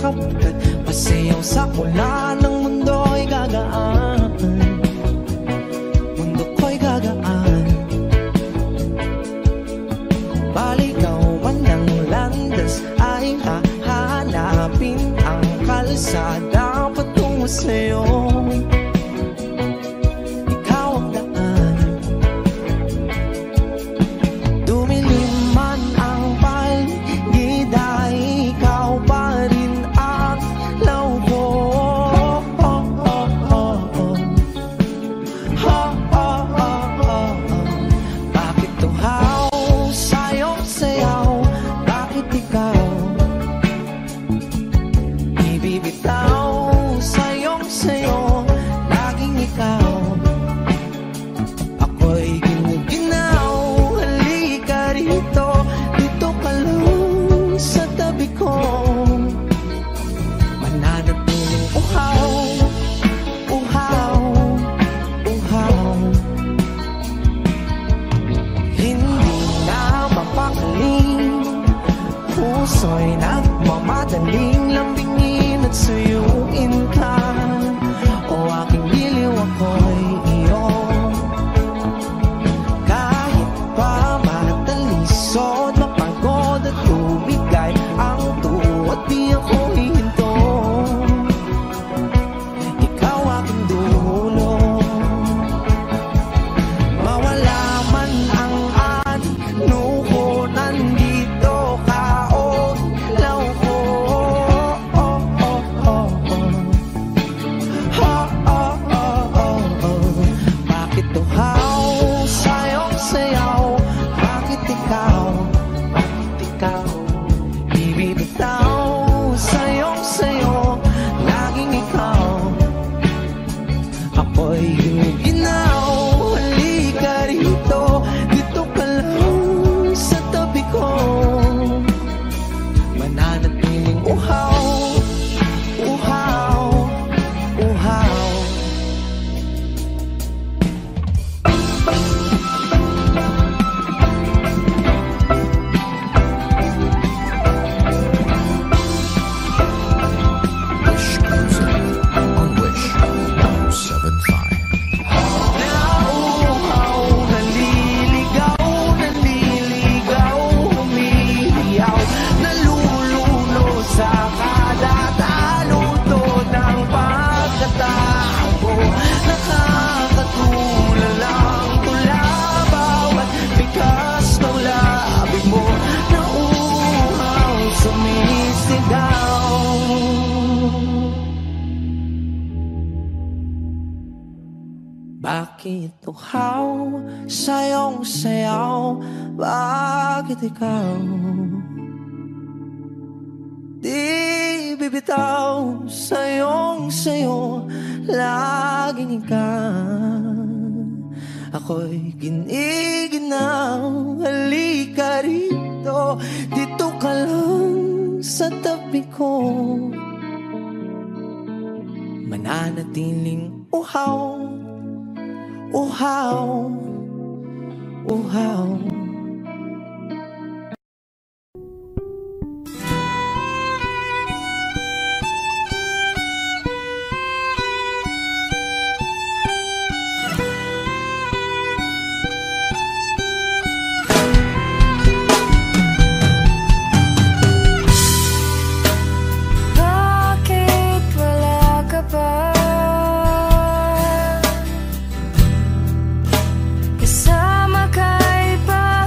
kapagkat pasayaw sa ulan ng mundo'y gagaan. Mundo ko'y gagaan. Baligaw man ng landas ay hahanapin ang kalsada patungo sa'yo. Ikaw ang daan. Dumilim man ang paligid ay ikaw pa rin ang lawko. Bakit tuhaw sa'yo sayaw? Bakit ikaw ibibitaw sa'yong sayo? Laging ikaw. Ako'y ginuginaw. Halika rito, dito ka lang sa tabi ko. Mananatiling uhaw, uhaw, uhaw. Hindi na mapakaling, puso'y nagmamadaling lambingin at suyuin ka. O aking giliw, ako'y iyo. Kahit pa matalisod, mapagod at tumigay ang tuwa, di ako hihinto. Ikaw aking dulo. Mawala man ang ano ko, nandito ka o ilaw ko. Bakit tuhaw sa'yong sayaw? Bakit ikaw? Bakit ikaw ibibitaw sa'yong sayo? Laging ikaw. Ako'y ginuginaw. Halika rito, dito ka lang sa tabi ko. Mananatiling uhaw, uhaw, uhaw. Wish Music on Wish 107.5. Nauuhaw, naliligaw, naliligaw, humihiyaw, nalululo sa kada taluto ng pagkatao. Nakakatulala ang tula, bawat bigas ng labi mo. Nauuhaw, sumisigaw. Bakit tuhaw sa'yong sayaw? Bakit ikaw di bibitaw sa'yong sayo? Laging ikaw. Ako'y giniginaw. Halika rito, dito ka lang sa tabi ko. Mananatiling uhaw, uhaw, uhaw. Bakit wala ka ba? Kasama kay pa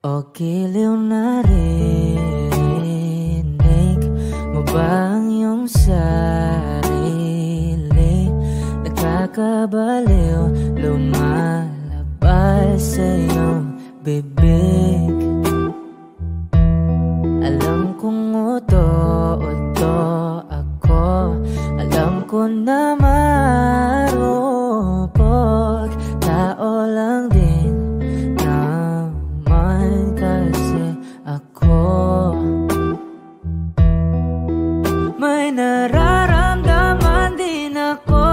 O giliw na rinig mo ba ang iyong sarili? Nakakabaliw, lumalabas sa iyong bibig. Alam kong uto-uto ako, alam ko na marupok, tao lang din naman kasi ako. May nararamdaman din ako,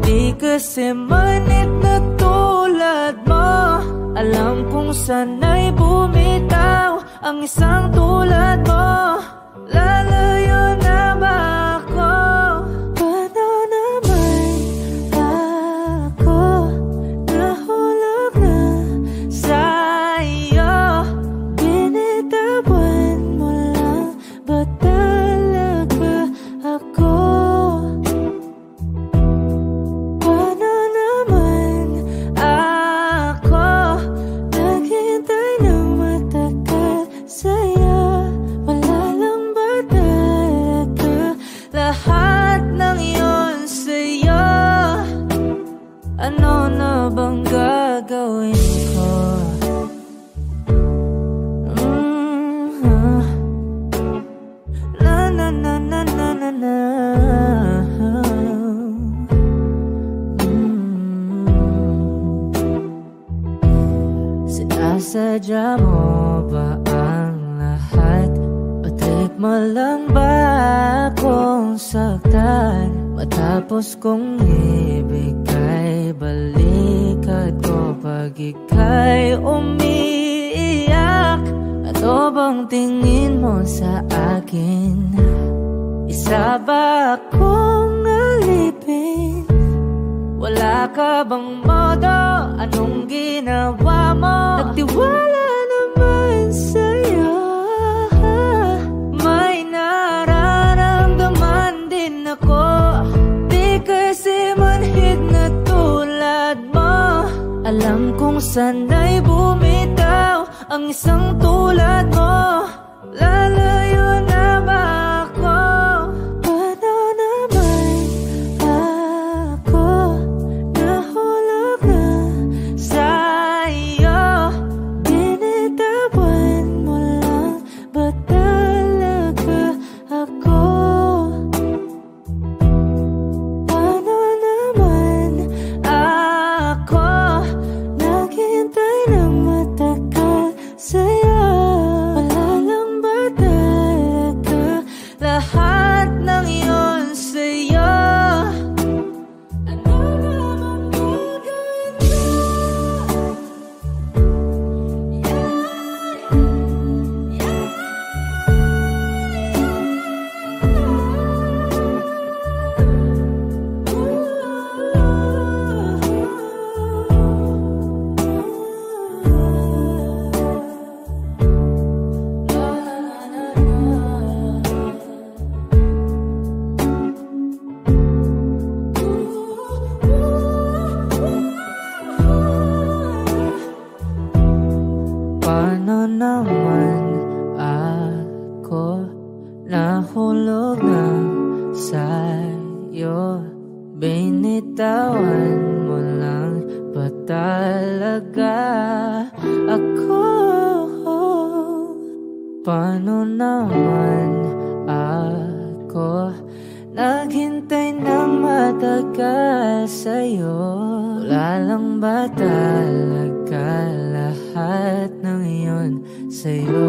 di kasi manit na tulad mo. Alam kong sana'y bumitaw ang isang tulad mo. Lalayo na ba ako? Paano naman ako nahulog na sa'yo? Binitawan mo lang ba talaga ako? Paano naman ako naghintay ng matagal sa'yo? Wala lang ba talaga lahat ng iyon sa'yo? Ano na bang gagawin ko? Na na na na na na na. Sinasadya mo ba ang lahat? O trip mo lang ba akong saktan? Matapos kong ibigay balikat ko pag ika'y umiiyak. Ano bang tingin mo sa akin? Isa ba akong alipin? Wala ka bang modo? Anong ginawa mo? Nagtiwala naman sa'yo. May nararamdaman din ako, di kasi manhid na tulad mo. Alam kong sana'y bumitaw ang isang tulad mo. Lalayo na ba ako? Paano naman ako nahulog na sa'yo? Binitawan mo lang ba talaga ako? Paano naman ako naghintay ng matagal sa'yo? Wala lang ba talaga lahat ng iyon sa'yo? Ano naman gagawin ko? Paano naman ako nahulog na sa'yo? Binitawan mo lang ba talaga ako? Paano naman ako naghintay ng matagal sa'yo? Wala lang ba talaga lahat ng iyon sa'yo?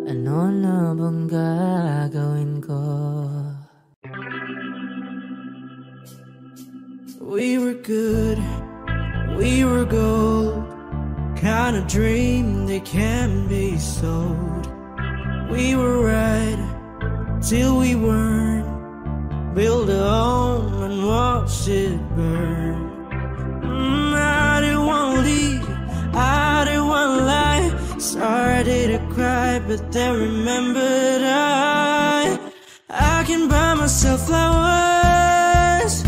Ano na bang gagawin ko? We were good, we were gold, kind of dream that can be sold. We were right till we weren't, build a home and watch it burn. I didn't want to leave, I didn't want to lie, started to cry but then remembered I can buy myself flowers,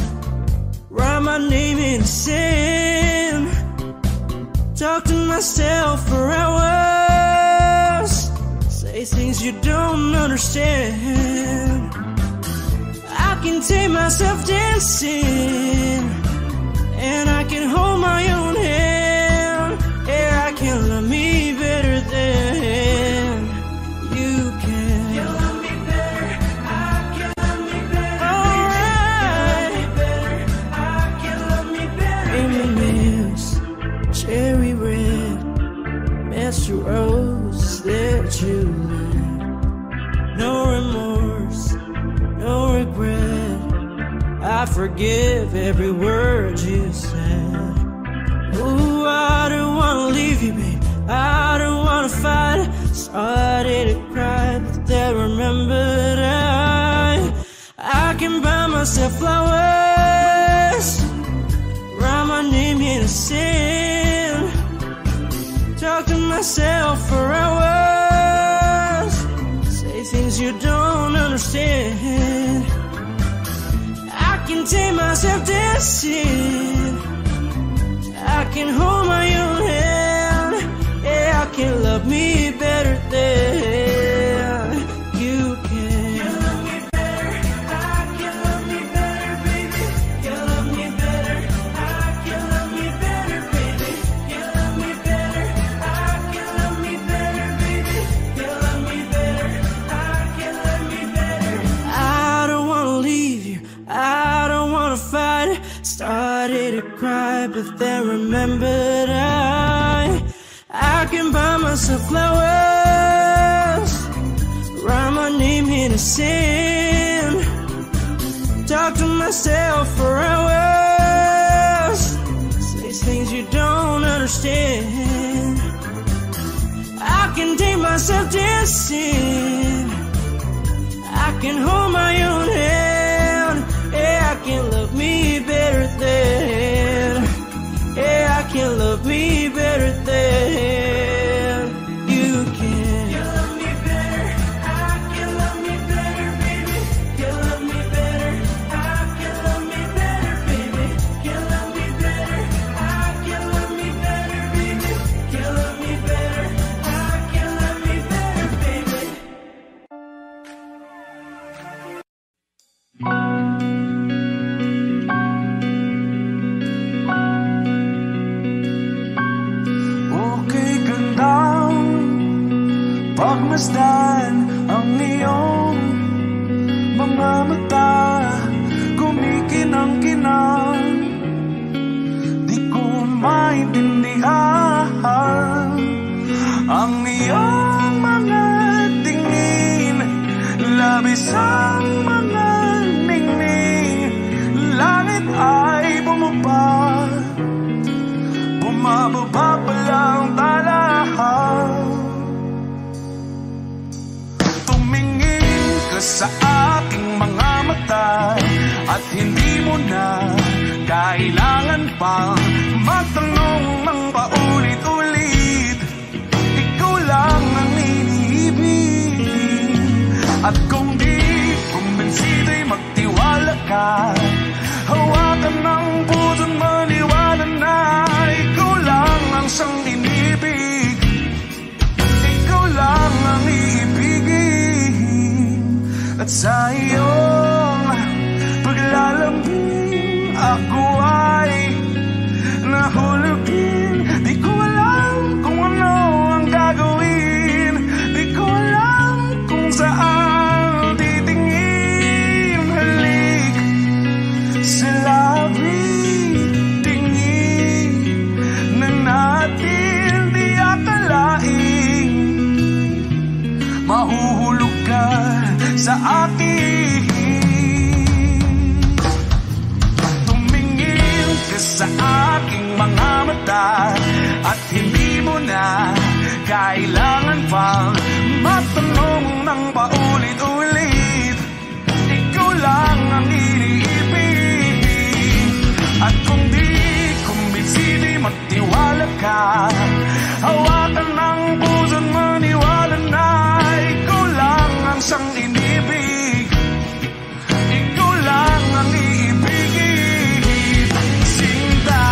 write my name in the sand, Talk to myself for hours, say things you don't understand. I can take myself dancing, and I can hold my own hand. Yeah, I can love me better than you can. You love me better, I can love me better. Alright, I can love me better. M&M's, cherry red, Master Rose that you lit. No remorse, no regret. I forgive every word you said. Ooh, I don't wanna leave you, babe. I don't wanna fight. Started to cry, but then remembered I can buy myself flowers, write my name in the sand, talk to myself for hours, say things you don't understand. I can take myself dancing, I can hold my own hand. Yeah, I can love me better than you can. You love me better, I can love me better, baby. You love me better, I can love me better, baby. You love me better, I can love me better, baby. You love me better, I can love me better. I don't wanna leave you, I don't wanna fight. Started to cry, but then remembered I can buy myself flowers, write my name in the sand, talk to myself for hours, say things you don't understand. I can take myself dancing, I can hold my own hand. Yeah, I can love me better than, yeah, I can love me better than you can. You love me better, I can love me better, baby. You love me better, I can love me better, baby. You love me better, I can love me better, baby. You love me better, I can love me better, baby. Pagmasdan ang iyong mga mata, kumikinang-kinang, di ko maintindihan ang iyong mga tingin, labis ang mga ningning. Langit ay bumaba, bumababa pa lang talahan. Sa aking mga mata, at hindi mo na kailangan pang magtanong ng paulit-ulit. Ikaw lang ang iniibig, at kung di kumbinsido'y magtiwala ka. Hawakan ng puso't maniwala na ikaw lang ang siyang inibig. Ikaw lang ang iibigin, at sa iyong paglalambing ako ay nahulugin. Di ko alam kung ano ang gagawin, di ko alam kung saan titingin. Halik sa labi, tingin na natin di akalain mahuhulog ka sa akin. Tumingin ka sa aking mga mata, at hindi mo na kailangan pang matanong ng paulit-ulit. Ikaw lang ang iniibig, at kung di kumbinsido'y magtiwala ka. Hawakan ng puso't maniwala na ikaw lang ang siyang inibig. Ikaw lang ang iibigin, Sinta.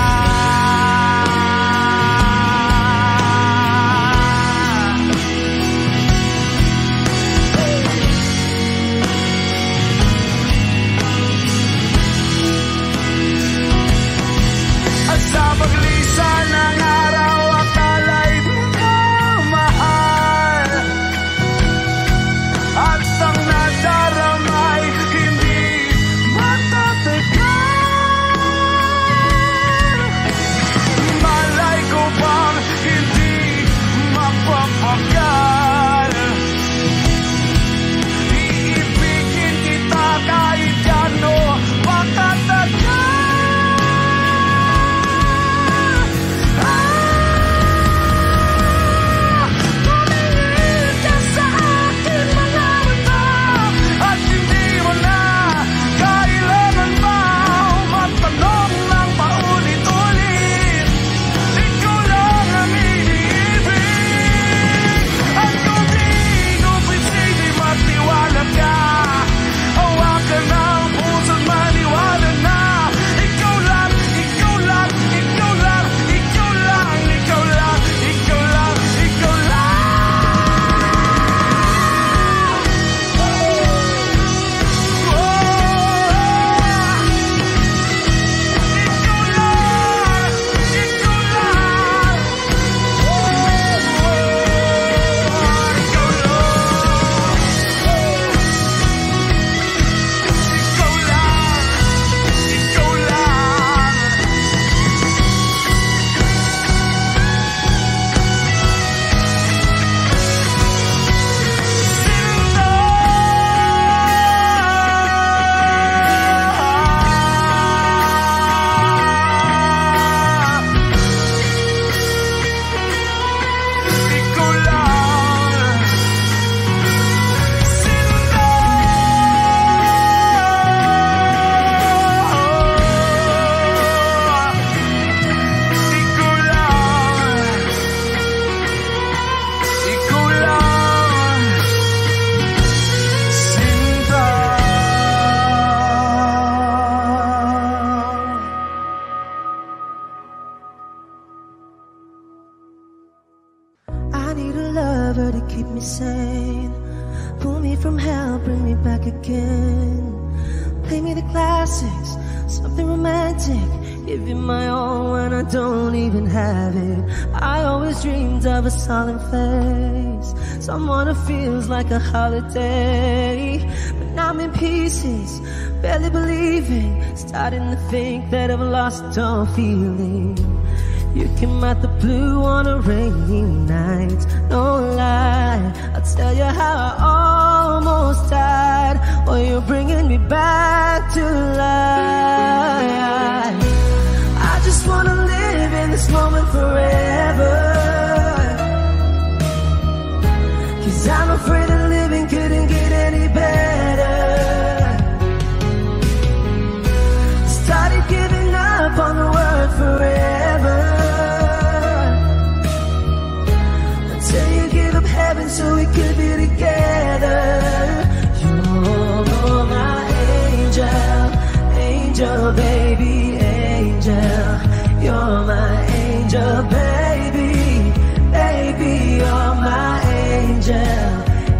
me sane. Pull me from hell, bring me back again. Play me the classics, something romantic. Give you my all when I don't even have it. I always dreamed of a solemn face, someone who feels like a holiday. But now I'm in pieces, barely believing, starting to think that I've lost all feeling. You came out the blue on a rainy night, no lie, I'll tell you how I almost died. Well, you're bringing me back to life. I just wanna live in this moment forever, 'cause I'm afraid that living couldn't get any better. Started giving up on the word forever, until you give up heaven so we could be together. You're my angel, angel baby, angel. You're my angel baby, baby. You're my angel,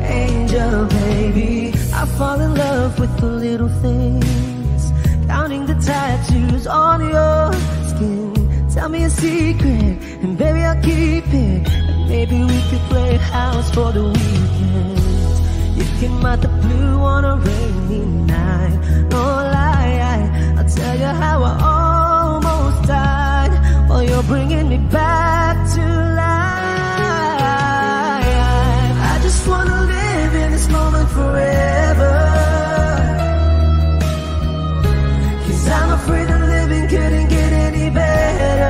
angel baby. I fall in love with the little things, counting the tattoos on your skin. Tell me a secret, and baby I'll keep it. And maybe we could play house for the weekend. You came out the blue on a rainy night, no lie, I'll tell you how I almost died. Well, you're bringing me back to life. I just wanna live in this moment forever, 'cause I'm afraid that living couldn't get any better.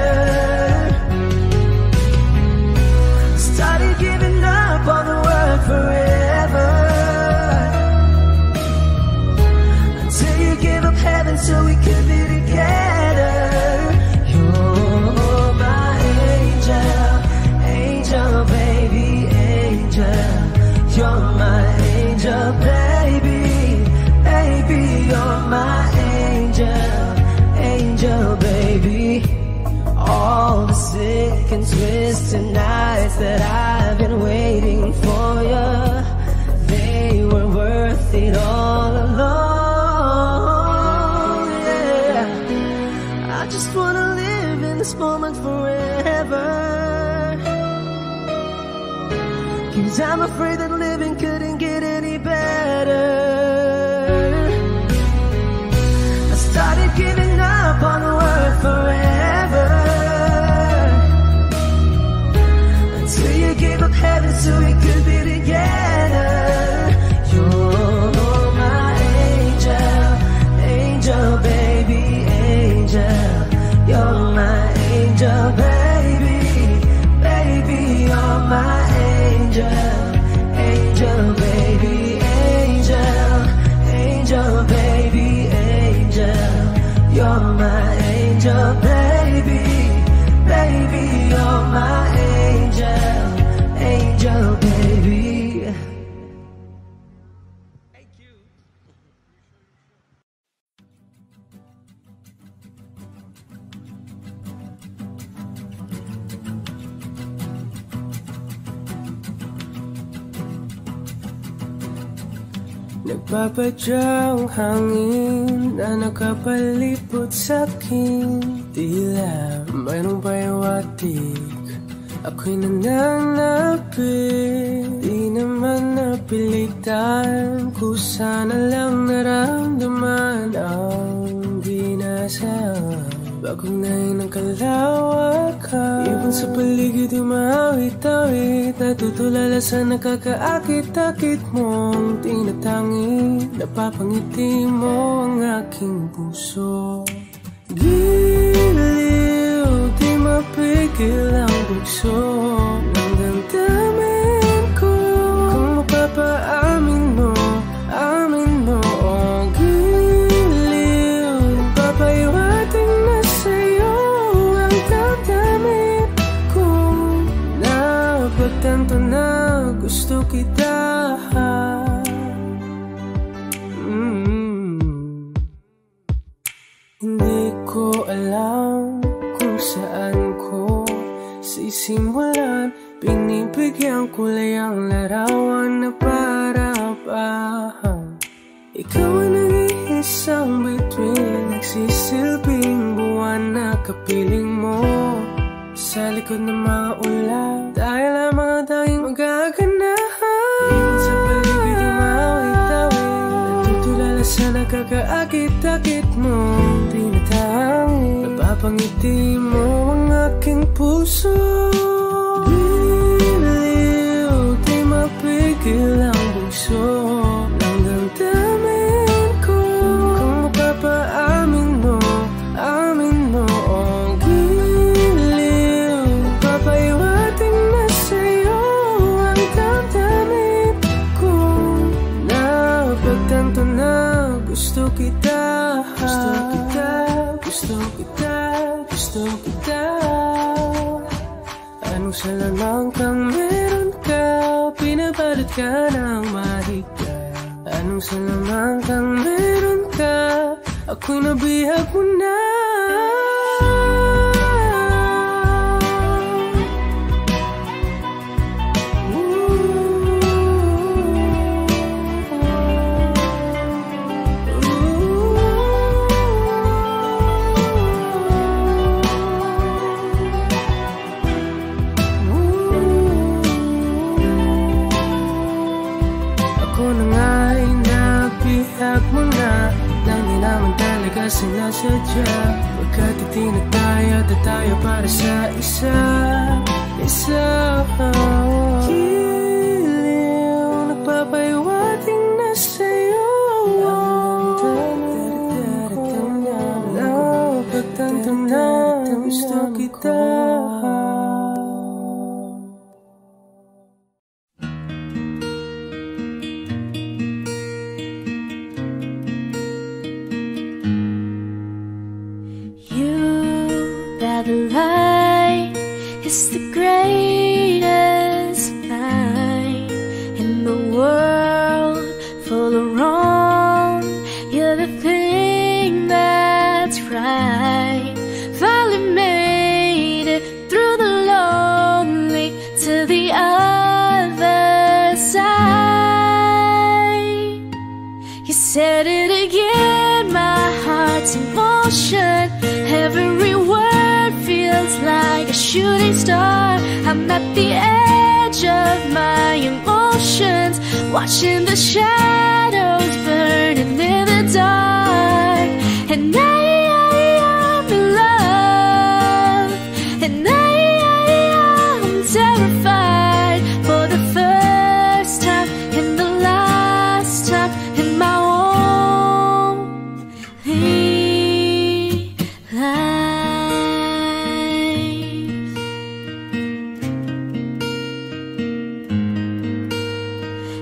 Started giving up on the word forever, until you give up heaven so we could be together. You're my angel, angel baby, angel. You're my angel baby, baby. You're my angel, angel baby. All the sick and twisted nights that I've been waiting for you, they were worth it all along. Yeah, I just wanna live in this moment forever, 'cause I'm afraid that living couldn't get any better. I started giving up on the word forever, until you gave up heaven so we could be together. You're my angel, angel baby, angel. You're my angel baby, baby. You're my angel, angel baby, angel, angel baby, angel. You're my angel baby, baby. You're my angel, angel baby. Thank you. Nagpapadyang hangin na nakapalipot sa'kin. Tila mayroong payawatig, ako'y nananapit. Di naman napilitan, kusa na lang naramdaman ang ginasaan. Bagunay ng kalawakan, ibon sa paligid umawit-awit, natutulala sa nakakaakit-akit mong tinatangi. Napapangiti mo ang aking puso. Giliw, di mapigil ang bugso ng damdamin ko. Kung mapapaamin mo, amin mo. Giliw, papayawating na sa'yo ang damdamin ko. Napagtanto na gusto kita. Hindi ko alam kung saan ko sisimulan Binibigyan kulay ang larawan na para ba ikaw ang nag-iisang bituin, nagsisilbing buwan na kapiling mo sa likod ng mga ulan. Dahil lamang ang tanging magaganahan iwan sa paligid yung mawit-awit, natutulala sa nakakaakit-akit mo. Tinatangin, napapangiti mo ang aking puso. Liliw, di mapigil ang bugso ng damdamin ko. Kung mapapaamin mo, amin mo ang giliw. Papaiwating na sa'yo ang damdamin ko. Napagtanto na gusto kita, gusto kita, gusto kita, gusto kita. Anong salamang kang meron ka, pinabalot ka ng mahigpit. Anong salamang kang meron ka, ako'y nabihag mo na. Sinasadya, pagkat itinataya tayo para sa isa. Giliw, nagpapaiwating na sa'yo. Napagtanto na gusto kita. The light is the greatest night in the world full of wrong. You're the thing that's right. Finally made it through the lonely to the other side. You said it again, my heart's in motion. Every word feels like a shooting star. I'm at the edge of my emotions, watching the shadows burning in the dark. And I'm in love, and I'm terrified for the first time and the last time in my lonely life.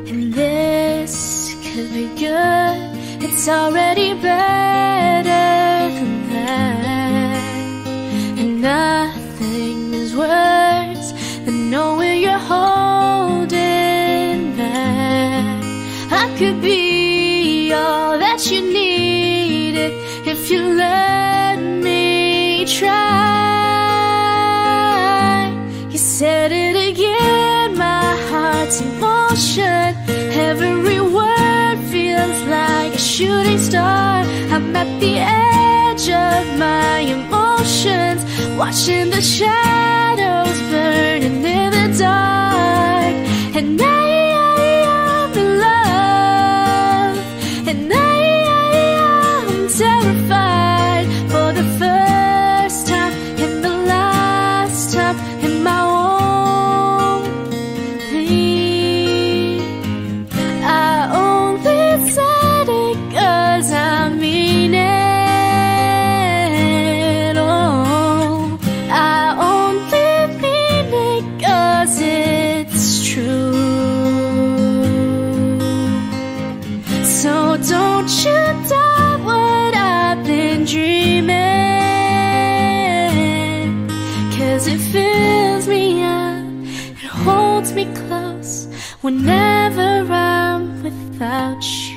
And this could be good, it's already better than that. And nothing is worse than knowing you're holding back. I could be all that you needed if you let me try. You said it again, my heart's in motion. Every word feels like a shooting star. I'm at the edge of my emotions, watching the shadows burning in the dark. And I'm in love, and I'm terrified for the first time and the last time in my lonely. I only said it 'cause I mean it. Oh, I only mean it 'cause it's true. So don't you doubt what I've been dreaming, 'cause it fills me up, it holds me close whenever I'm without you.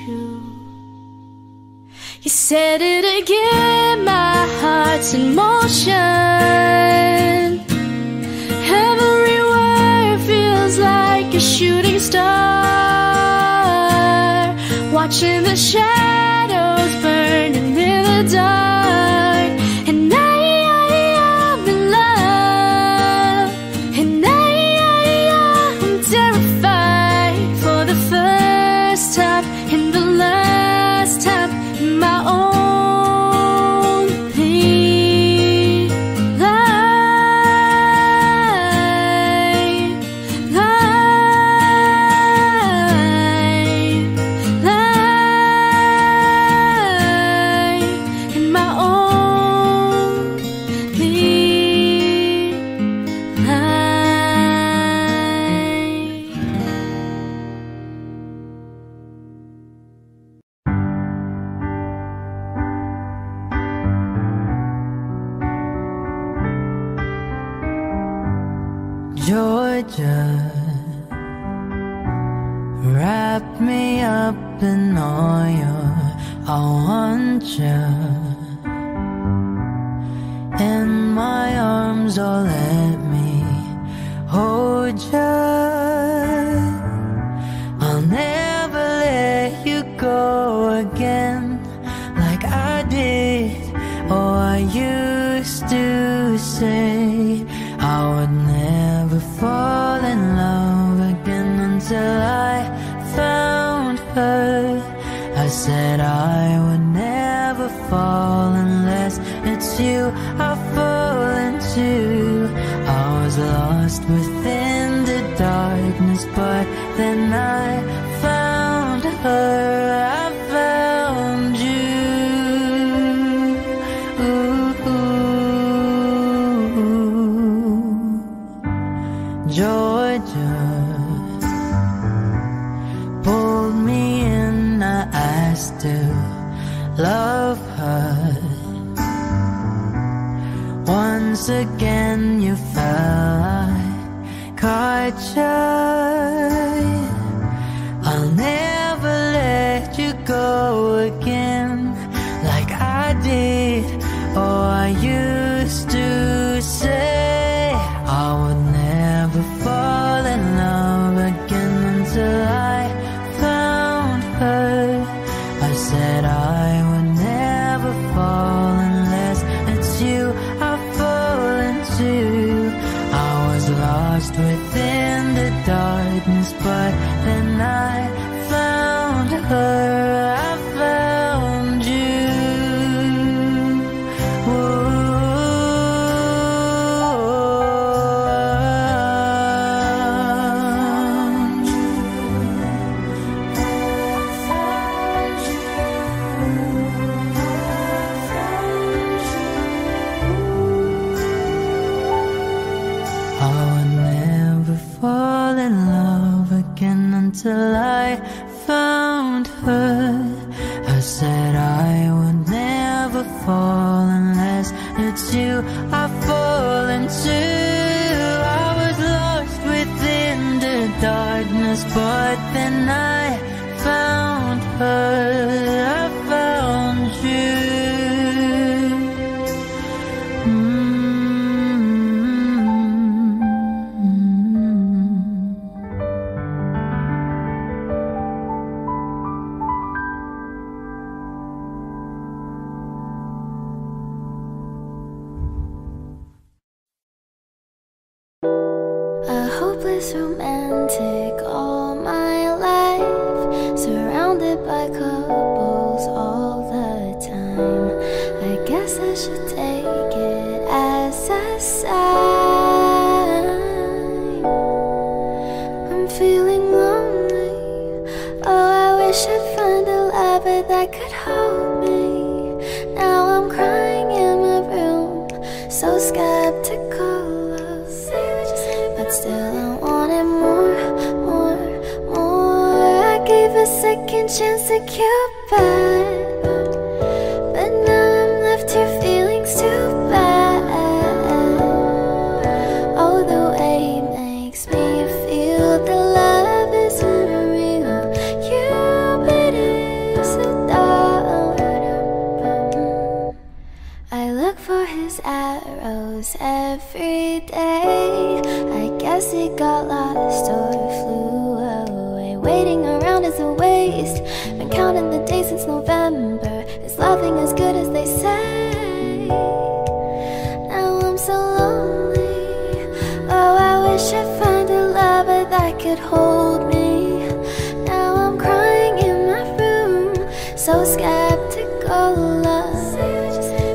You said it again, my heart's in motion. Every word watching the shadows burning in the dark. And I'm in love. And I'm terrified for the first time and the last time in my only life. In my only Georgia, wrap me up in oil. I want you in my arms, oh let me hold you. I'll never let you go again like I did. Oh, I used to say I would never fall in love again until I found her. I said I would never fall unless it's you I fall into. I was lost within the darkness, but then I found her. I found you. Georgia pulled me in, I asked to love her. Once again you fell, I caught you. I'll never let you go again like I did. Oh, I used to say I would never fall in love again until I found her. I said I would never fall unless it's you I fall into. I was lost within the darkness, but then I found her. I found you. I would never fall in love again until I found her. I said I would never fall unless it's you I fall into. I was lost within the darkness, but then I found her. I found you. A hopeless romantic all my life, surrounded by couples all the time. I guess I should take it as a sign. I'm feeling lonely. Oh, I wish I'd find a lover that could hold me. Now I'm crying in my room, so skeptical. But still I wanted more, more, more. I gave a second chance to Cupid, but now I'm left here feeling too bad. Oh, the way it makes me feel that love isn't real. Cupid is a dog. I look for his arrows every day. I guess he got lost or flew away. Waiting around is a waste. Been counting the days since November. Is loving as good as they say? Now I'm so lonely. Oh, I wish I'd find a lover that could hold me. Now I'm crying in my room, so skeptical love,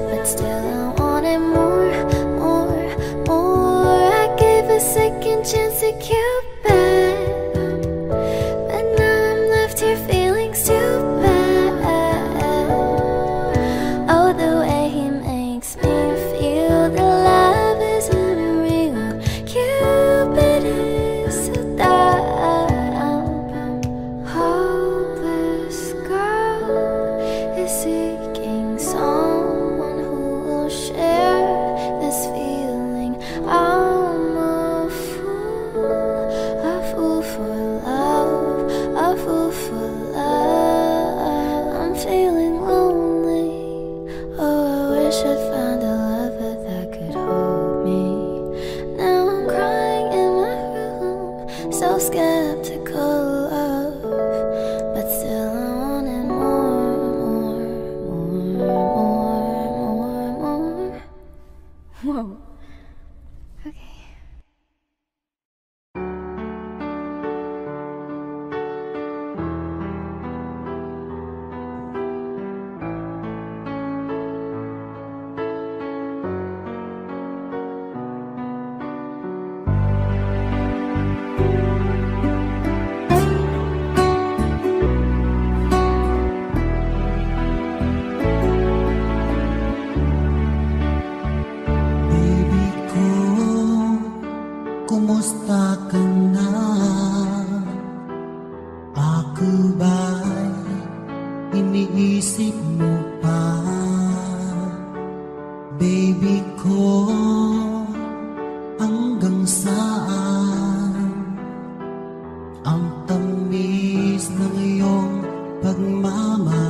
but still I wanted more, more, more. I gave a second chance to Cupid, but now I'm left here feeling stupid. Oh, the way he makes me feel that love is unreal. Cupid is so dumb. Hopeless girl is seeking someone who will share this feeling. I'm a fool for love, a fool for love. I'm feeling lonely. Oh, I wish I'd found a lover that could hold me. Now I'm crying in my room, so skeptical of, but still I wanted more, more, more, more. Whoa. Okay. Baby ko, kumusta ka na? Ako ba'y iniisip mo pa? Baby ko, hanggang saan ang tamis ng iyong pagmamahal?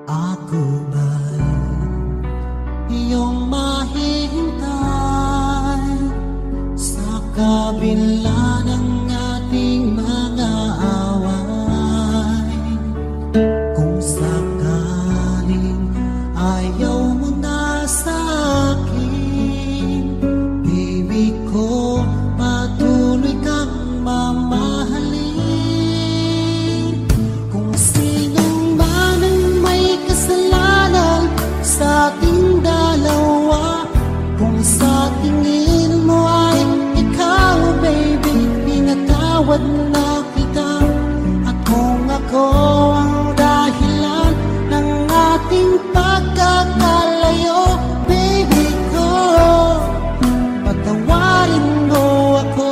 Ako ba'y iyong mahihintay sa kabila ng ating mga away? Kung sakaling ayaw mo na sa akin, baby ko, patuloy kang mamahalin. Kung sinong man ang may kasalanan sa ating dalawa, kung sa tingin mo ay ikaw, baby, pinatawad na kita. At kung ako ang dahilan ng ating pagkakalayo, baby ko, patawarin mo ako.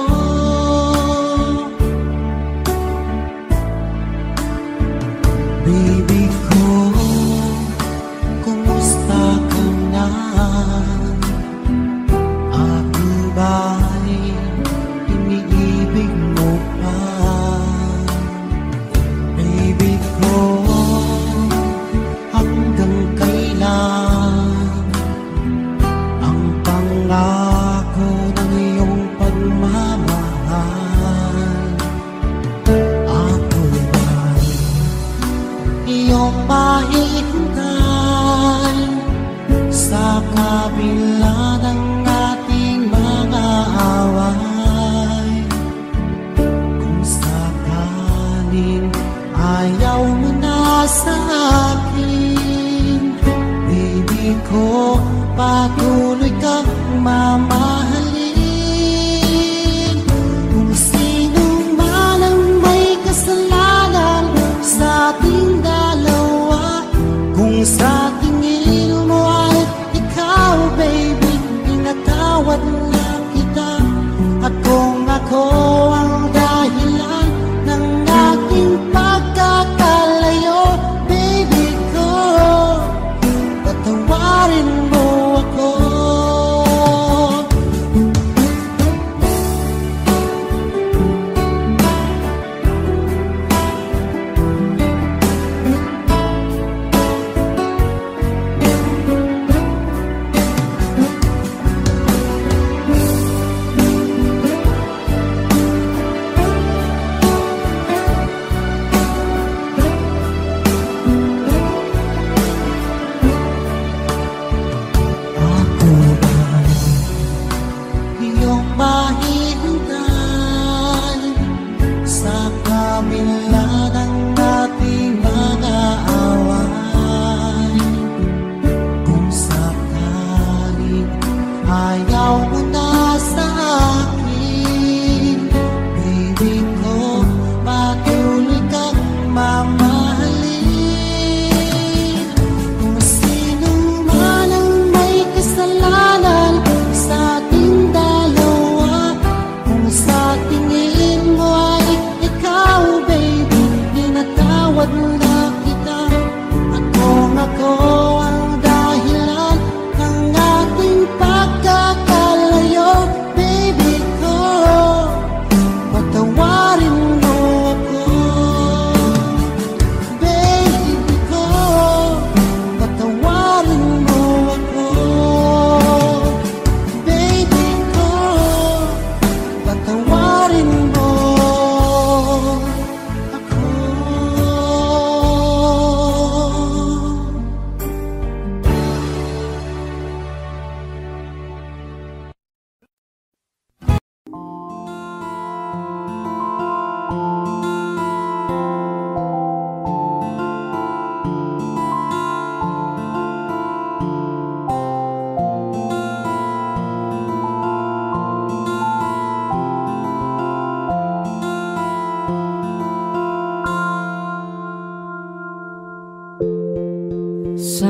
Baby ko, kumusta ka na? Ako ba'y iniibig mo pa? Baby ko, hanggang kailan ang pangako ng iyong pagmamahal? Ako ba'y iyong mahihintay sa kabila ng ating mga away? Kung sakaling ayaw mo na sa akin, baby ko, patuloy kang mamahalin. Kung sino man ang may kasalanan sa ating dalawa, kung sa tingin mo ay ikaw, baby, pinatawad na kita. At kung ako ang dahilan ng ating pagkakalayo, baby ko, patawarin mo ako.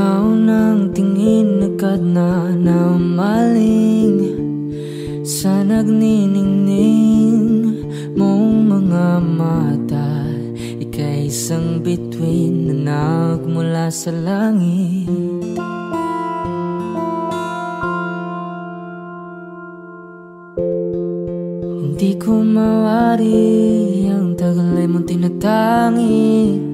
Ikaw nang tingin agad na namaling sa nagniningning mong mga mata. Ika'y isang bituin na nagmula sa langit. Hindi ko mawari ang tagal ay mong tinatangi.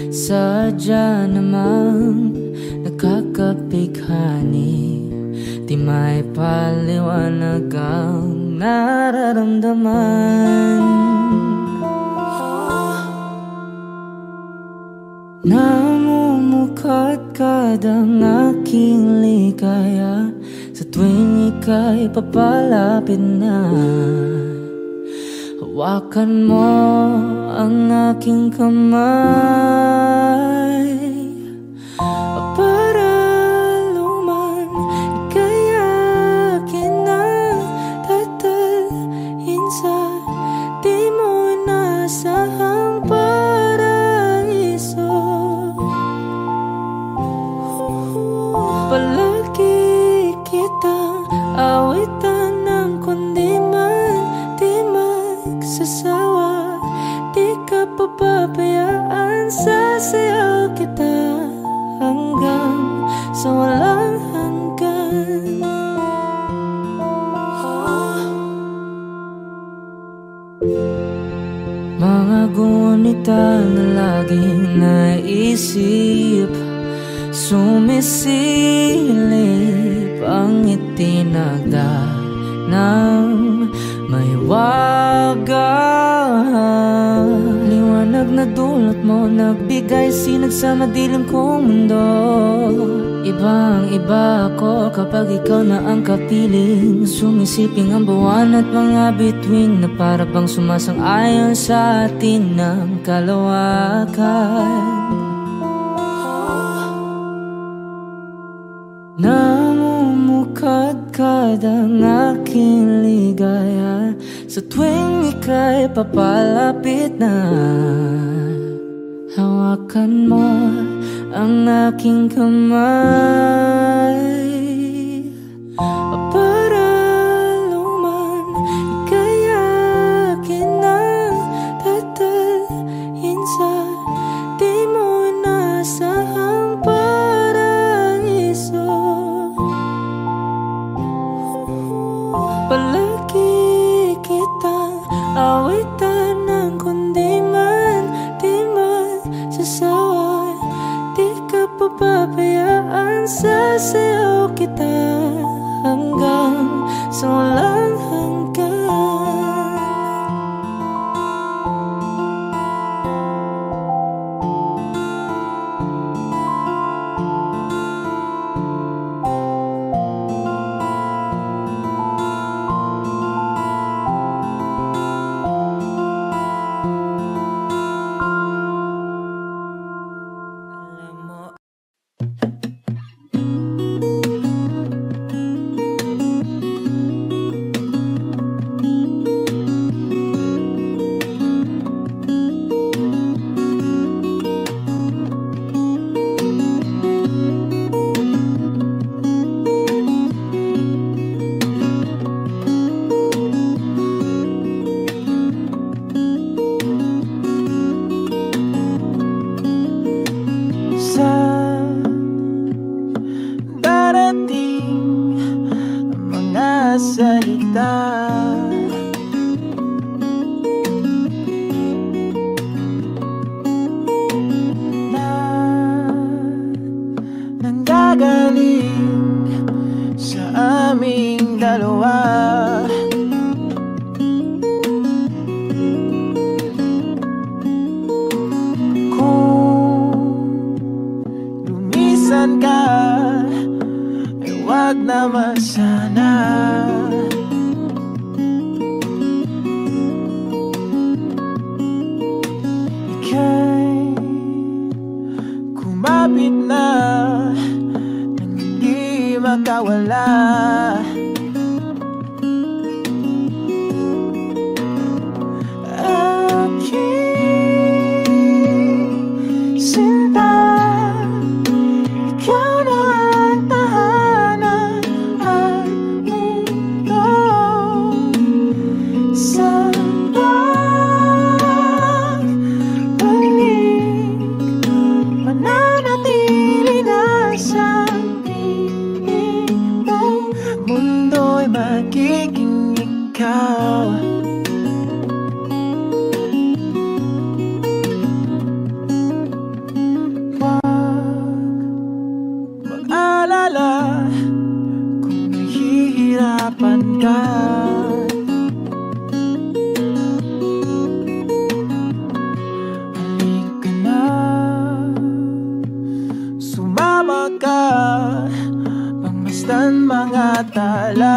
Sadya namang nakakapighani. Di may paliwanag ang nararamdaman. Namumukadkad ang aking ligaya sa tuwing ika'y papalapit na. Hawakan mo ang aking kamay para luman ika'y akin na tatalhin sa di mo inasahang paraiso. Palagi kitang awitan ng kundi man di magsasawa. Di ka papabayaan, sasayaw kita hanggang sa walang hanggan. Mga gunita na laging naisip, sumisilip ang itinagda ng may wagang liwanag na dulot mo, nagbigay sinag sa madilim kong mundo. Ibang iba ako kapag ikaw na ang kapiling. Sumisiping ang buwan at mga bituin na para bang sumasang-ayon sa atin ng kalawakan. Namumukadkad ang aking ligaya sa tuwing ika'y papalapit na. Hawakan mo ang aking kamay para luman ika'y akin na tatalhin sa di mo inasahang paraiso. Palagi kitang awitan ng kundi man di magsasawa. Di ka papabayaan, sasayaw kita hanggang sa walang hanggan. Sinta, ikaw harapan ka. Halika na, sumama ka, pangmasdan mga tala.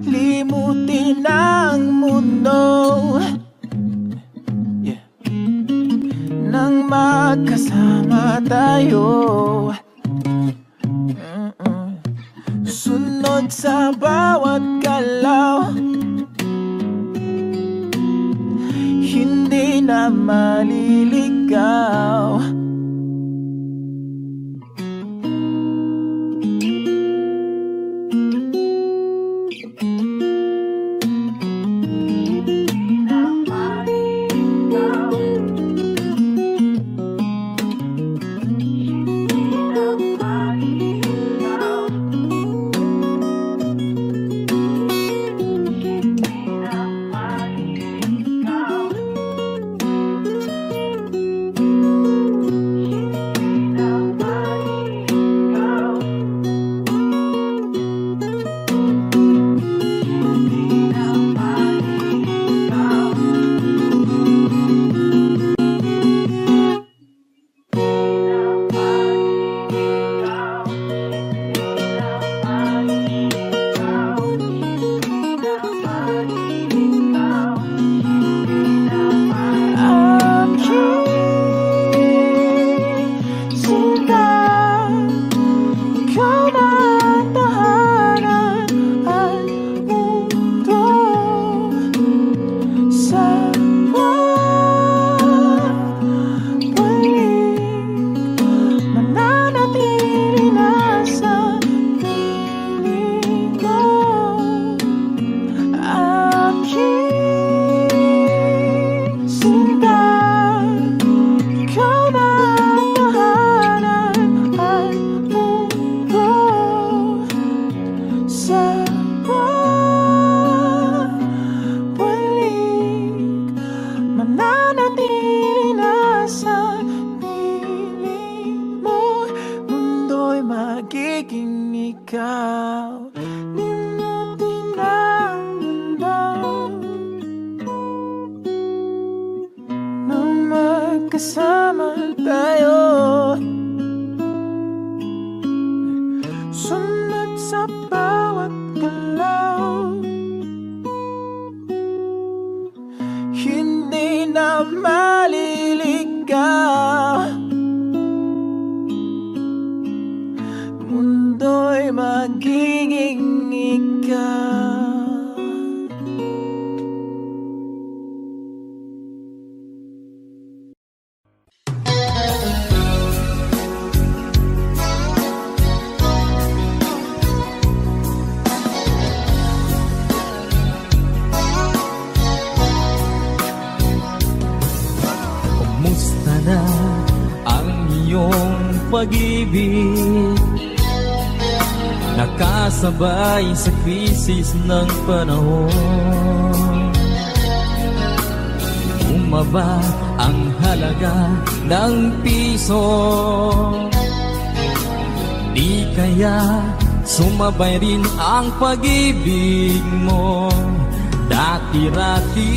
Limutin ang mundo, yeah. Nang magkasama tayo, sunod sa bawat galaw, hindi na maliligaw. Kasama tayo, sunod sa bawat galaw, hindi na maliligaw. Mundo'y magiging ikaw. Pag-ibig nakasabay sa krisis ng panahon. Bumaba ang halaga ng piso, di kaya sumabay rin ang pag-ibig mo. Dati-rati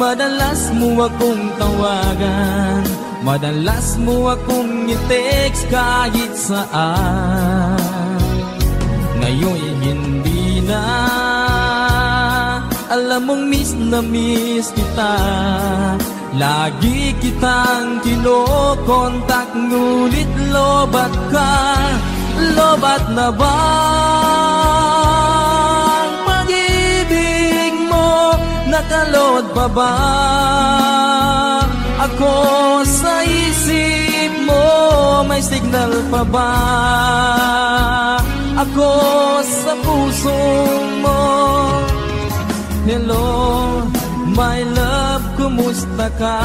madalas mo akong tawagan, madalas mo akong i-text kahit saan. Ngayon'y hindi na, alam mong miss na miss kita. Lagi kitang kinokontak, ngunit lobat ka. Lobat na ba ang pag-ibig mo? Nakalod pa ba ako sa isip mo? may signal pa ba ako sa puso mo? Hello, my love, kumusta ka?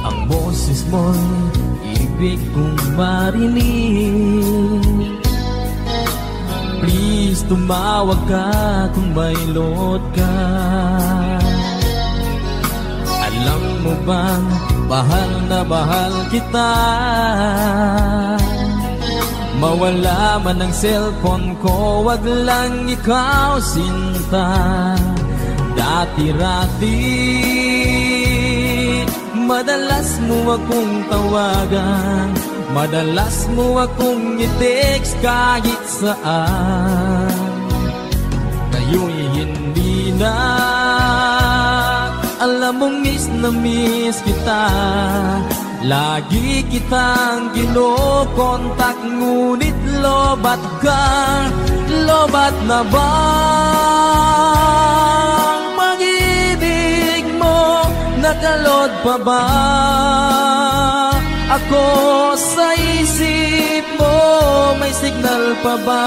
Ang boses mo'y ibig kong marinig. Please, tumawag ka kung may load ka. Alam mo bang mahal na mahal kita? Mawala man ang cellphone ko, wag lang ikaw sinta. Dati-rati madalas mo akong tawagan, madalas mo akong i-text kahit saan. Ngayon'y hindi na. Alam mo miss na miss kita. Lagi kitang kinokontak, ngunit lobat ka. Lobat na bang pag-ibig mo? Nakalod pa ba ako sa isip mo? May signal pa ba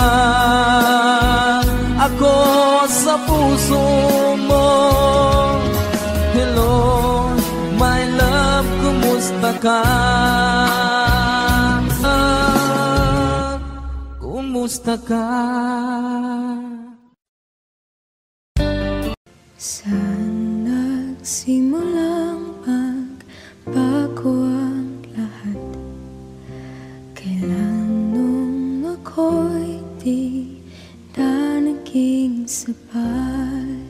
ako sa puso mo? Hello, my love, kumusta ka? Kumusta ka? Saan nagsimulang magbago ang lahat? Kailan nung ako'y di na naging sapat?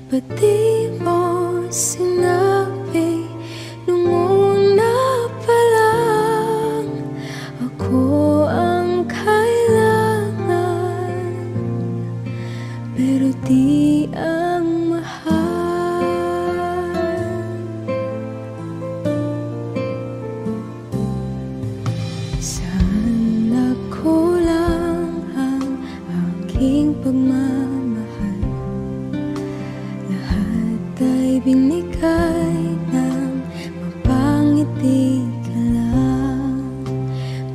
Ba't di mo sinabi nung una pa lang ako ang kailangan, pero di ang mahal? Saan nagkulang ang aking pagmamahal? Ay binigay ng mapangiti ka lang.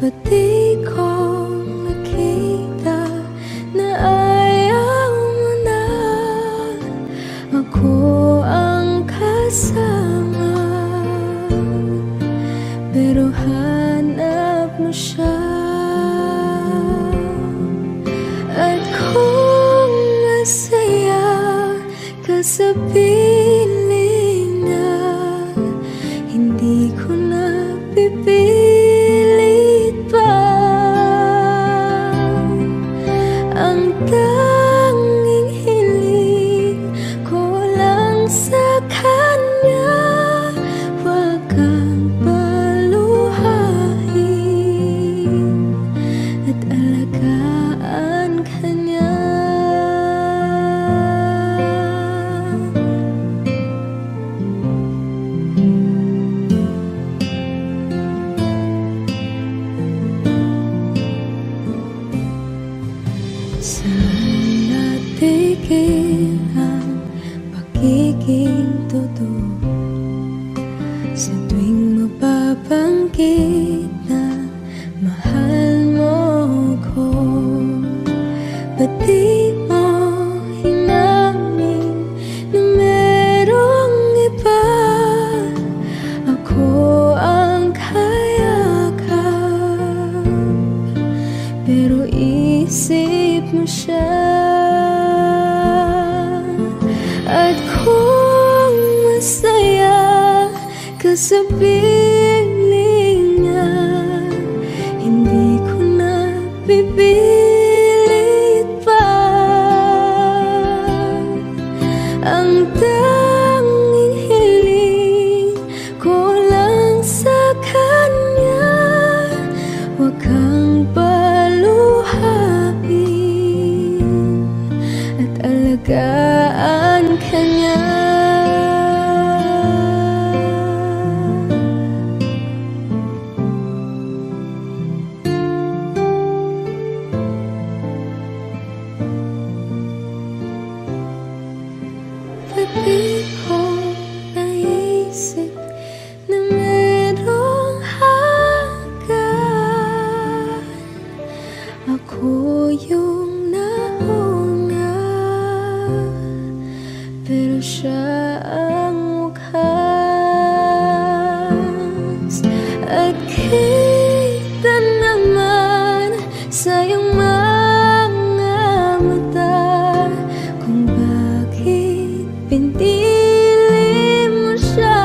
Ba't di ko nakita na ayaw mo na ako ang kasama? Pero hanap mo siya. At kung masaya ka sa piling niya, hindi ko na pipilit pa. Ang tanging hiling ko lang sa kanya, wag kang paluhain at alagaan ka niya. Saan natigil ang pagiging totoo? Sa tuwing mapabanggit na mahal mo ko, ba't di mo hinamin na merong iba? Ako ang kayakap, pero isip mo siya. At kung masaya ka sa piling niya, hindi ko na pipilit pa. Ang tanging hiling ko lang sa kanya, wag kang paluhain at alagaan ka niya. yung nauna, pero siya ang wakas. At kita naman sa iyong mga mata kung bakit pinili mo siya.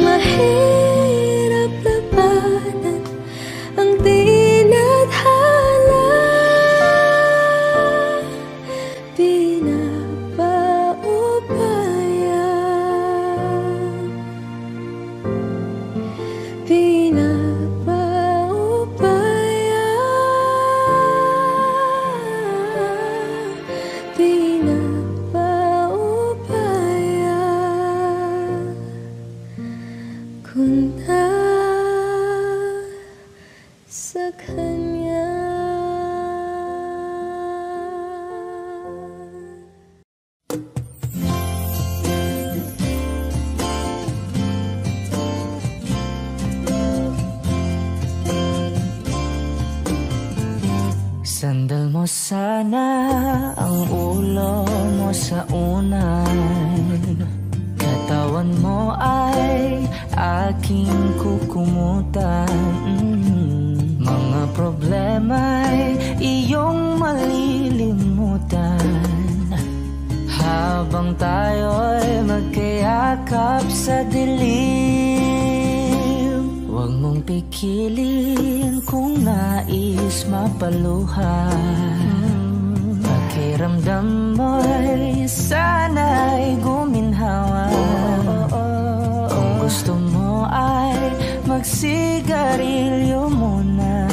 Mahirap labanan ang tinadhana, pinapaubaya, pinapaubaya, pinapaubaya kung nasa kanya. Sandal mo sana ang ulo mo sa unan, katawan mo ay aking kukumutan. Mga problema'y iyong malilimutan habang tayo'y magkayakap sa dilim. Huwag mong pikilin kung nais mapaluhan. Pakiramdam mo'y sana'y guminhawa. Kung gusto mo ay magsigarilyo muna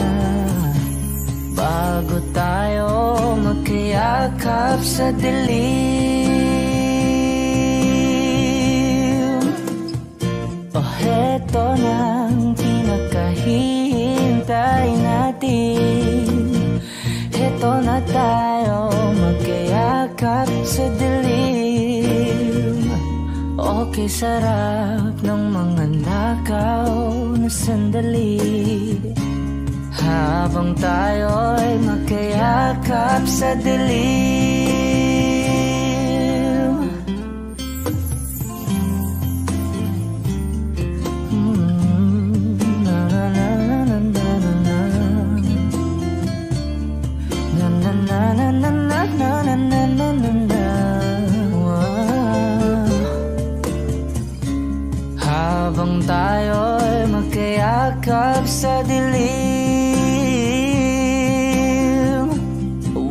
bago tayo magkayakap sa dilim. O heto nang pinakahihintay natin, heto na tayo magkayakap sa dilim. Okay, sarap ng mga nakaw na sandali habang tayo'y magkayakap sa dilim. Na na na na na na na na na na na na na na na. Habang tayo'y magkayakap sa dilim.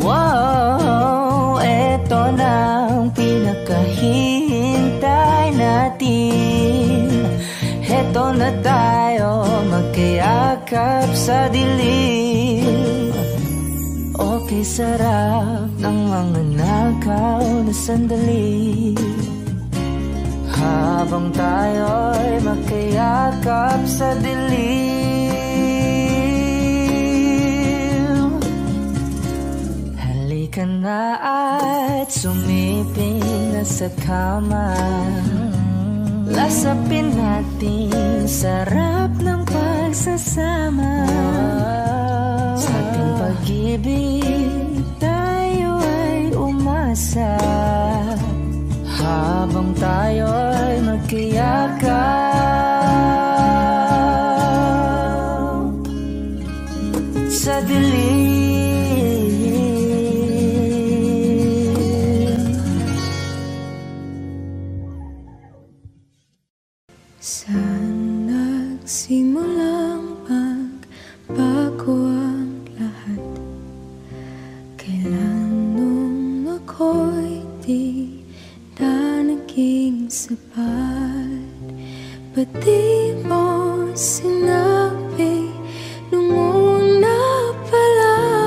Wow, eto na ang pinakahihintay natin. Eto na tayo magkayakap sa dilim. Okay, sarap ng mga nakaw na sandali habang tayo'y magkayakap sa dilim. Halika na at sumiping na sa kama, lasapin natin sarap ng pagsasama. Sa ating pag-ibig tayo ay umasa habang tayo'y magkayakap sa dilim. Saan nagsimulang magbago ang lahat? Kailan nung ako'y di na naging sapat? Ba't di mo sinabi nung una pa lang?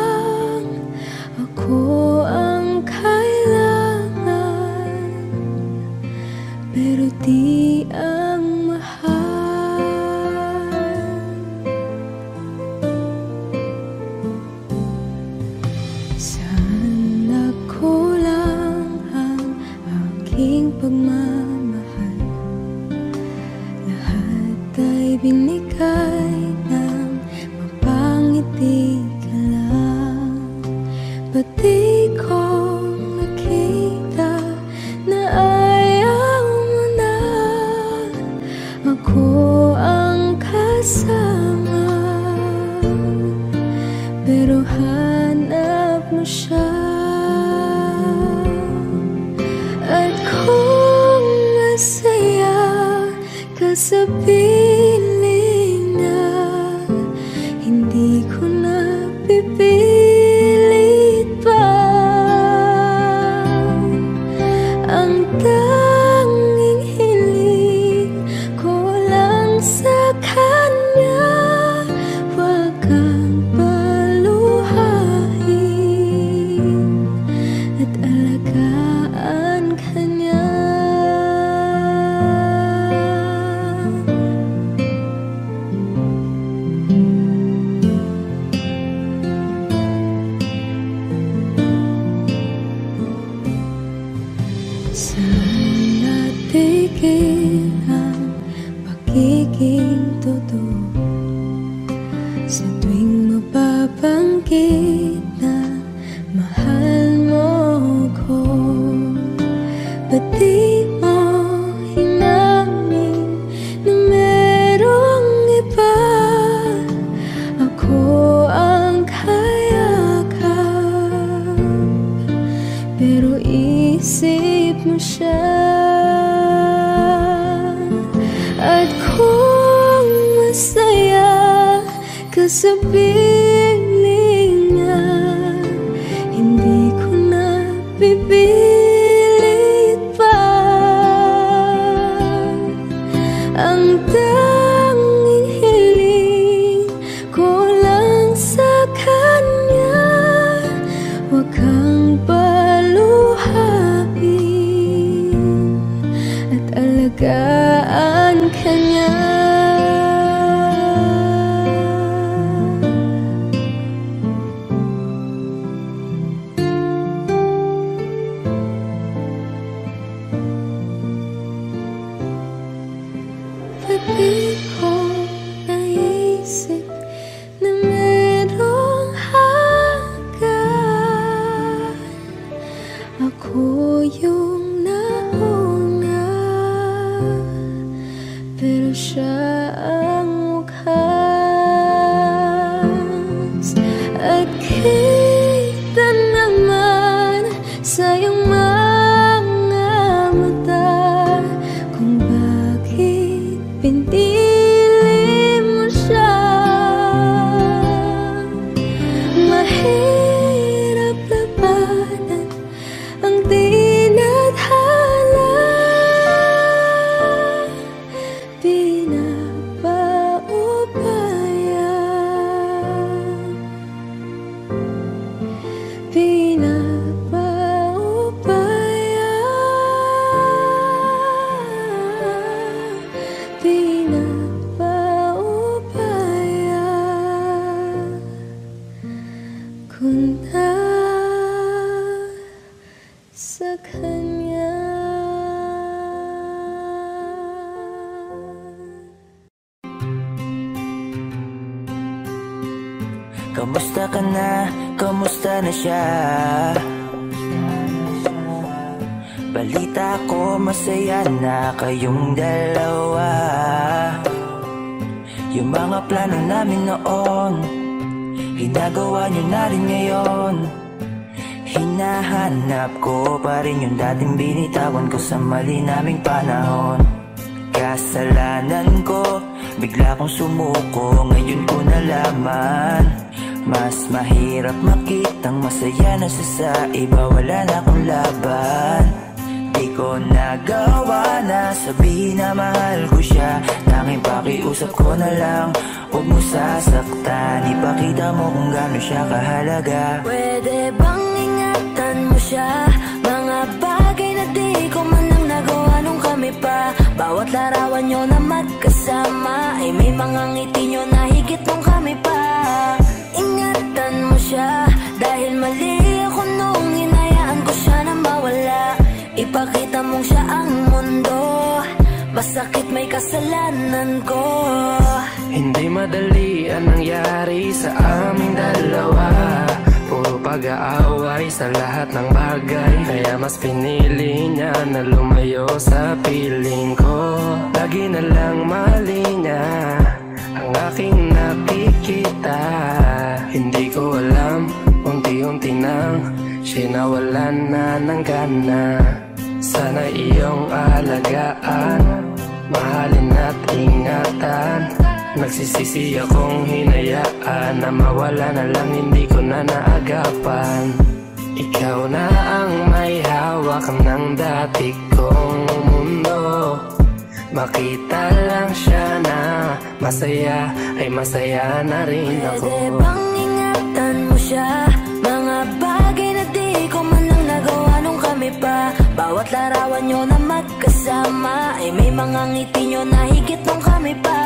Kamusta ka na? Kamusta na siya? Balita ko masaya na kayong dalawa. Yung mga plano namin noon, ginagawa nyo na rin ngayon. Hinahanap ko pa rin yung dating binitawan ko sa mali naming panahon. Kasalanan ko, bigla kong sumuko, ngayon ko nalaman. Mas mahirap makitang masaya na siya sa iba, wala na akong laban. Di ko nagawa na sabihin na mahal ko siya, tanging pakiusap ko na lang, huwag mo sasaktan. Ipakita mo kung gaano siya kahalaga. Pwede bang ingatan mo siya? Mga bagay na di ko man lang nagawa nung kami pa. Bawat larawan nyo na magkasama ay may mga ngiti nyo na higit nung kami pa. Ingatan mo siya dahil mali ako nung hinayaan ko siya na mawala. Ipakita mong siya ang mundo, masakit may kasalanan ko. Hindi madali ang nangyari sa aming dalawa. Puro pag-aaway sa lahat ng bagay, kaya mas pinili niya na lumayo sa piling ko. Lagi na lang mali niya ang aking nakikita. Hindi ko alam, unti-unti nang sinawalan na ng gana. Sana iyong alagaan, mahalin at ingatan. Nagsisisi akong hinayaan na mawala na lang, hindi ko na naagapan. Ikaw na ang may hawak ng dati kong mundo. Makita lang siya na masaya, ay masaya na rin ako. Pwede bang ingatan mo siya? Mga bagay na di ko man lang nagawa nung kami pa. Bawat larawan nyo na magkasama ay may mga ngiti nyo na higit nung kami pa.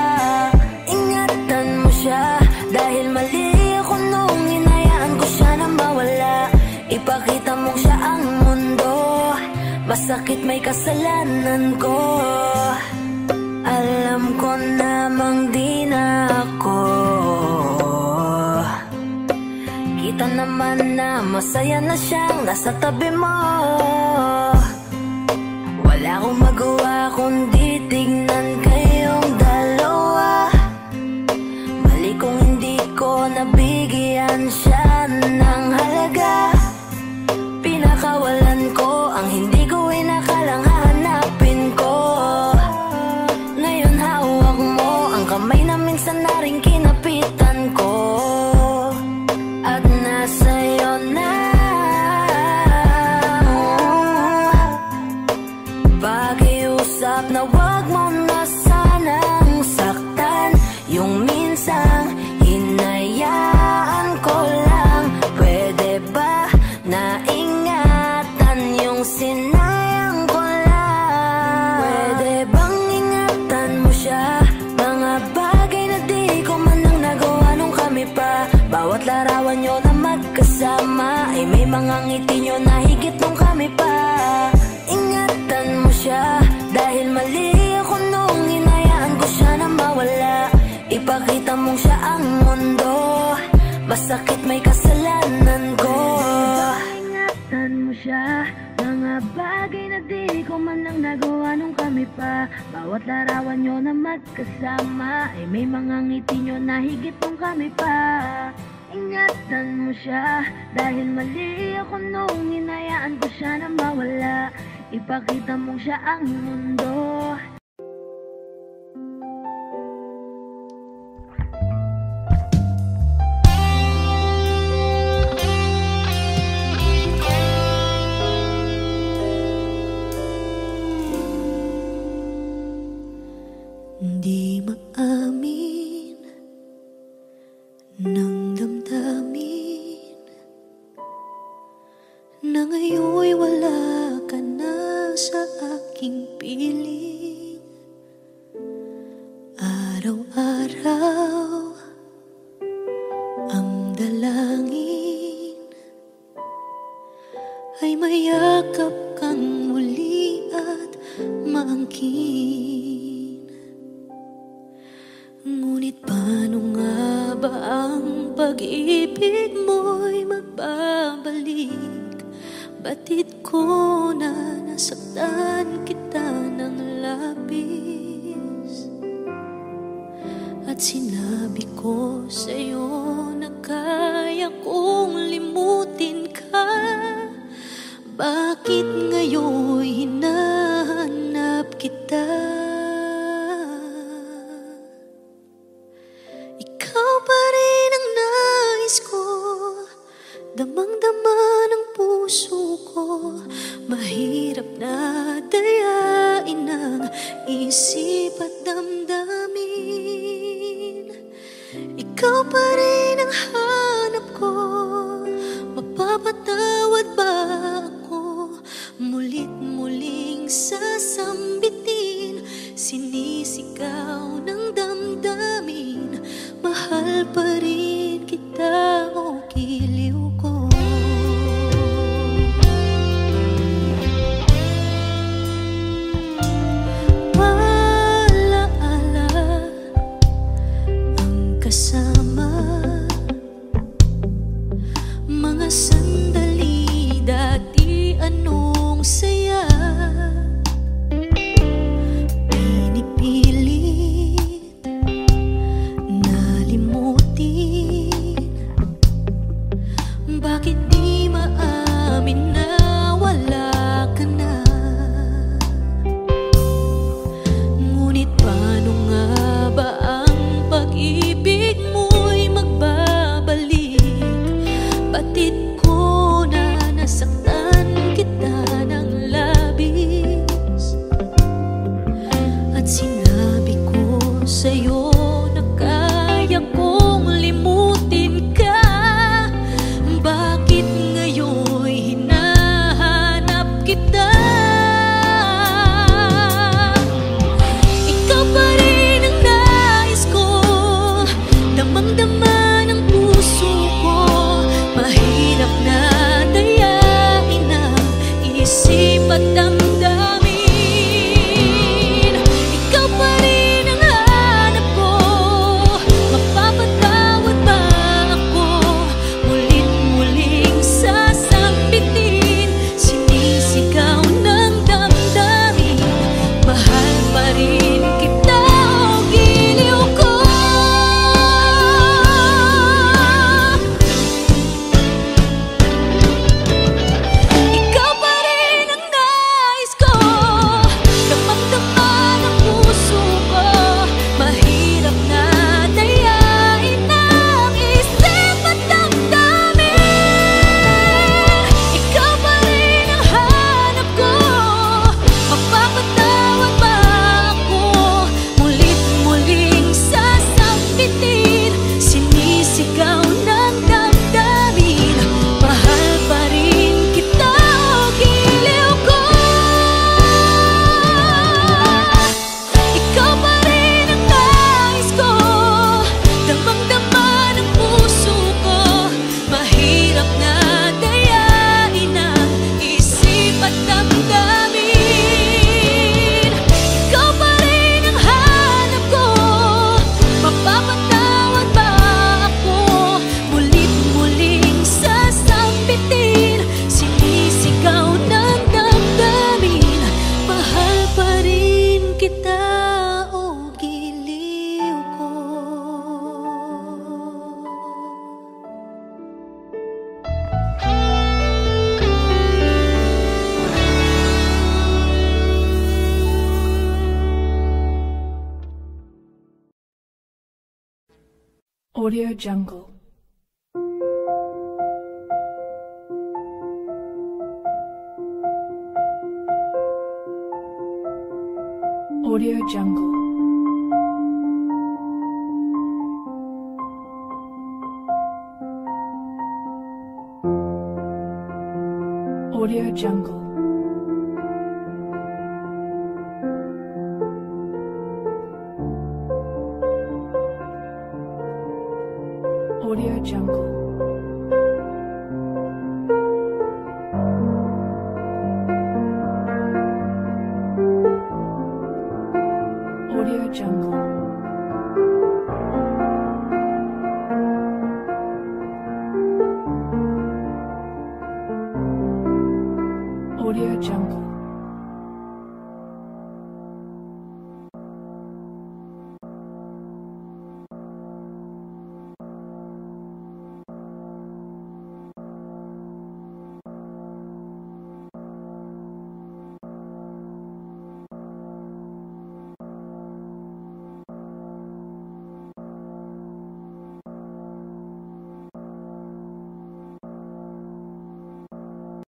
Ingatan mo siya siya dahil mali ako nung hinayaan ko siya na mawala. Ipakita mong siya ang mundo, masakit may kasalanan ko. Alam ko namang di na ako. Kita naman na masaya na siyang nasa tabi mo. Wala akong magawa kundi tignan kayong dalawa. Mali kung hindi ko nabigyan siya ng halaga. Pinakawalan ko ang hindi ko inakalang hahanapin ko. Ngayon hawak mo ang kamay na minsan na rin kinapitan ko. At nasa'yo na. Pakiusap na wag mo na sanang saktan. Yung minsang hinayaan ko lang. Pwede ba na ingatan yung sinayang ko lang? Pwede bang ingatan mo siya? Mga bagay na di ko man lang nagawa nung kami pa. Bawat larawan nyo na magkasama ay may mga ngiti nyo na higit nung kami pa. Ingatan mo siya dahil mali ako nung hinayaan ko siya na mawala. Ipakita mong siya ang mundo, masakit may kasalanan ko. Ingatan mo siya, mga bagay na di ko man lang nagawa nung kami pa. Bawat larawan nyo na magkasama ay may mga ngiti nyo na higit nung kami pa. Ingatan mo siya dahil mali ako nung hinayaan ko siya na mawala. Ipakita mong siya ang mundo. Di maamin ng damdamin na ngayon'y wala ka na sa aking piling. Araw-araw ang dalangin ay mayakap kang muli at maangkin. Ngunit paano nga ba ang pag-ibig mo'y magbabalik? Batid ko na nasaktan kita ng labis. At sinabi ko sa'yo na kaya kong limutin ka. Bakit ngayon hinahanap kita? Ikaw pa rin ang nais ko, damang-dama ng puso ko. Mahirap na dayain ang isip at damdamin. Ikaw pa rin ang hanap ko, mapapatawad ba ako? Mulit-muling sasambitin, sinisigaw ng damdamin. Mahal pa rin kita o giliw ko. Alaala ang kasama, mga sandali dati anong saya. Pinipilit nalimutin. Bakit di maamin na wala ka na? Ngunit paano nga ba ang pag-ibig mo'y mag Audio Jungle. Audio Jungle. Audio Jungle. Audio Jungle.